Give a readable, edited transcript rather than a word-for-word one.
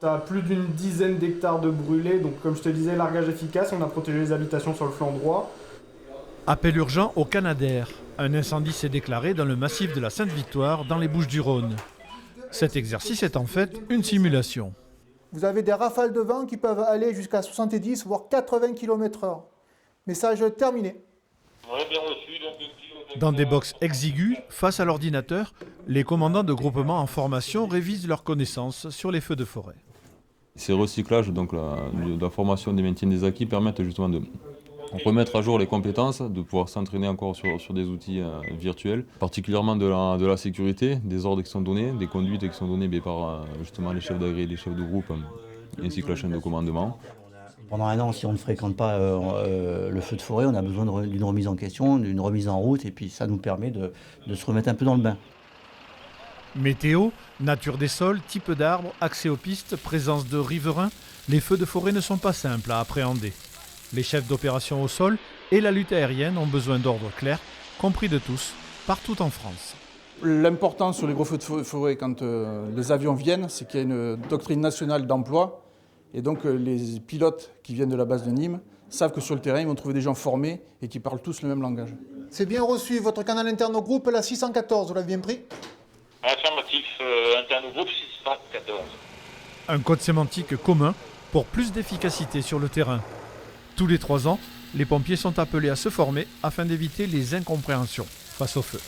Ça a plus d'une dizaine d'hectares de brûlés, donc comme je te disais, largage efficace, on a protégé les habitations sur le flanc droit. Appel urgent au Canadair. Un incendie s'est déclaré dans le massif de la Sainte-Victoire, dans les Bouches-du-Rhône. Cet exercice est en fait une simulation. Vous avez des rafales de vent qui peuvent aller jusqu'à 70 voire 80 km/h. Message terminé. Ouais, bien reçu. Donc, Dans des box exigus, face à l'ordinateur, les commandants de groupements en formation révisent leurs connaissances sur les feux de forêt. Ces recyclages, donc la formation des maintiens des acquis, permettent justement de remettre à jour les compétences, de pouvoir s'entraîner encore sur des outils virtuels, particulièrement de la sécurité, des ordres qui sont donnés, des conduites qui sont données par justement les chefs d'agré, les chefs de groupe, ainsi que la chaîne de commandement. Pendant un an, si on ne fréquente pas le feu de forêt, on a besoin d'une remise en question, d'une remise en route, et puis ça nous permet de se remettre un peu dans le bain. Météo, nature des sols, type d'arbres, accès aux pistes, présence de riverains, les feux de forêt ne sont pas simples à appréhender. Les chefs d'opération au sol et la lutte aérienne ont besoin d'ordres clairs, compris de tous, partout en France. L'important sur les gros feux de forêt quand les avions viennent, c'est qu'il y a une doctrine nationale d'emploi. Et donc les pilotes qui viennent de la base de Nîmes savent que sur le terrain, ils vont trouver des gens formés et qui parlent tous le même langage. C'est bien reçu, votre canal interne au groupe, la 614, vous l'avez bien pris? affirmatif, interne au groupe 614. Un code sémantique commun pour plus d'efficacité sur le terrain. Tous les 3 ans, les pompiers sont appelés à se former afin d'éviter les incompréhensions face au feu.